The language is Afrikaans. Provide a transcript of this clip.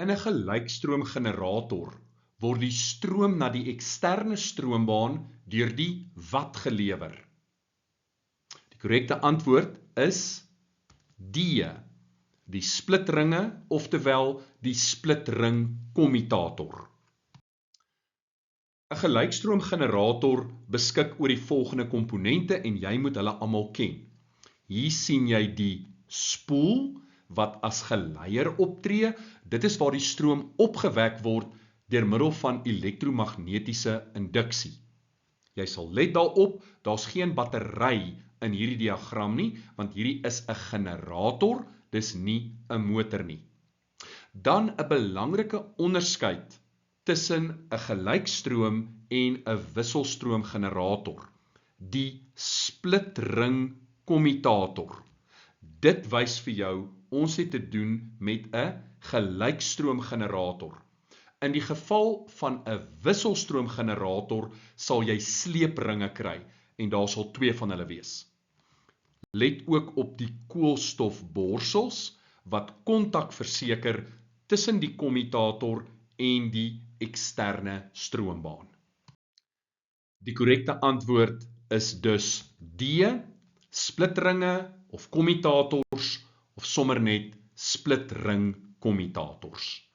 In 'n gelykstroomgenerator word die stroom na die eksterne stroombaan deur die wat gelewer. Die korrekte antwoord is D, die splitringe, oftewel die splitringkommutator. 'n Gelykstroomgenerator beskik oor die volgende komponente en jy moet hulle almal ken. Hier sien jy die spoel wat as geleier optree. Dit is waar die stroom opgewek word deur middel van elektromagnetiese induksie. Jy sal let daarop, daar's geen battery in hierdie diagram nie, want hierdie is 'n generator, dis nie 'n motor nie. Dan 'n belangrike onderskeid tussen 'n gelykstroom en 'n wisselstroomgenerator, die splitringkommutator. Dit wys vir jou, ons het te doen met 'n gelykstroomgenerator. In die geval van 'n wisselstroomgenerator sal jy sleepringe kry en daar sal 2 van hulle wees. Let ook op die koolstofborsels wat kontak verseker tussen die kommutator en die eksterne stroombaan. Die korrekte antwoord is dus D, splitringe of kommutators of sommer net splitringkommutators.